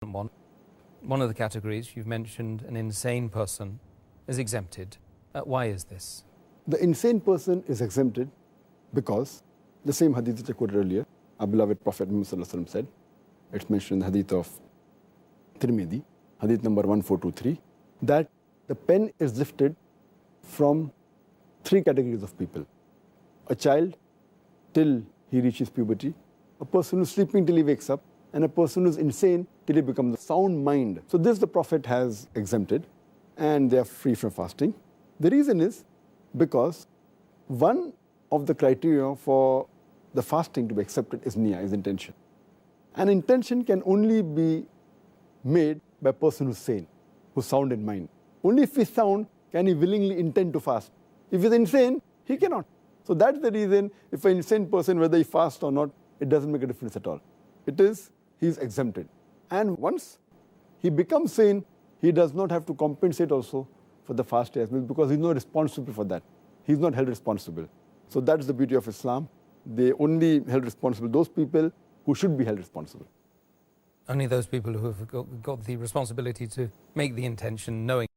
One of the categories you've mentioned, an insane person, is exempted. Why is this? The insane person is exempted because the same hadith that I quoted earlier, our beloved Prophet Muhammad said, it's mentioned in the hadith of Tirmidhi, hadith number 1423, that the pen is lifted from three categories of people. A child till he reaches puberty, a person who's sleeping till he wakes up, and a person who's insane till he becomes a sound mind. So this the Prophet has exempted, and they are free from fasting. The reason is because one of the criteria for the fasting to be accepted is niyyah, is intention. And intention can only be made by a person who's sane, who's sound in mind. Only if he's sound can he willingly intend to fast. If he's insane, he cannot. So that's the reason, if an insane person, whether he fasts or not, it doesn't make a difference at all. It is, he's exempted. And once he becomes sane, he does not have to compensate also for the fast as well, because he's not responsible for that. He's not held responsible. So that's the beauty of Islam. They only held responsible those people who should be held responsible. Only those people who have got the responsibility to make the intention, knowing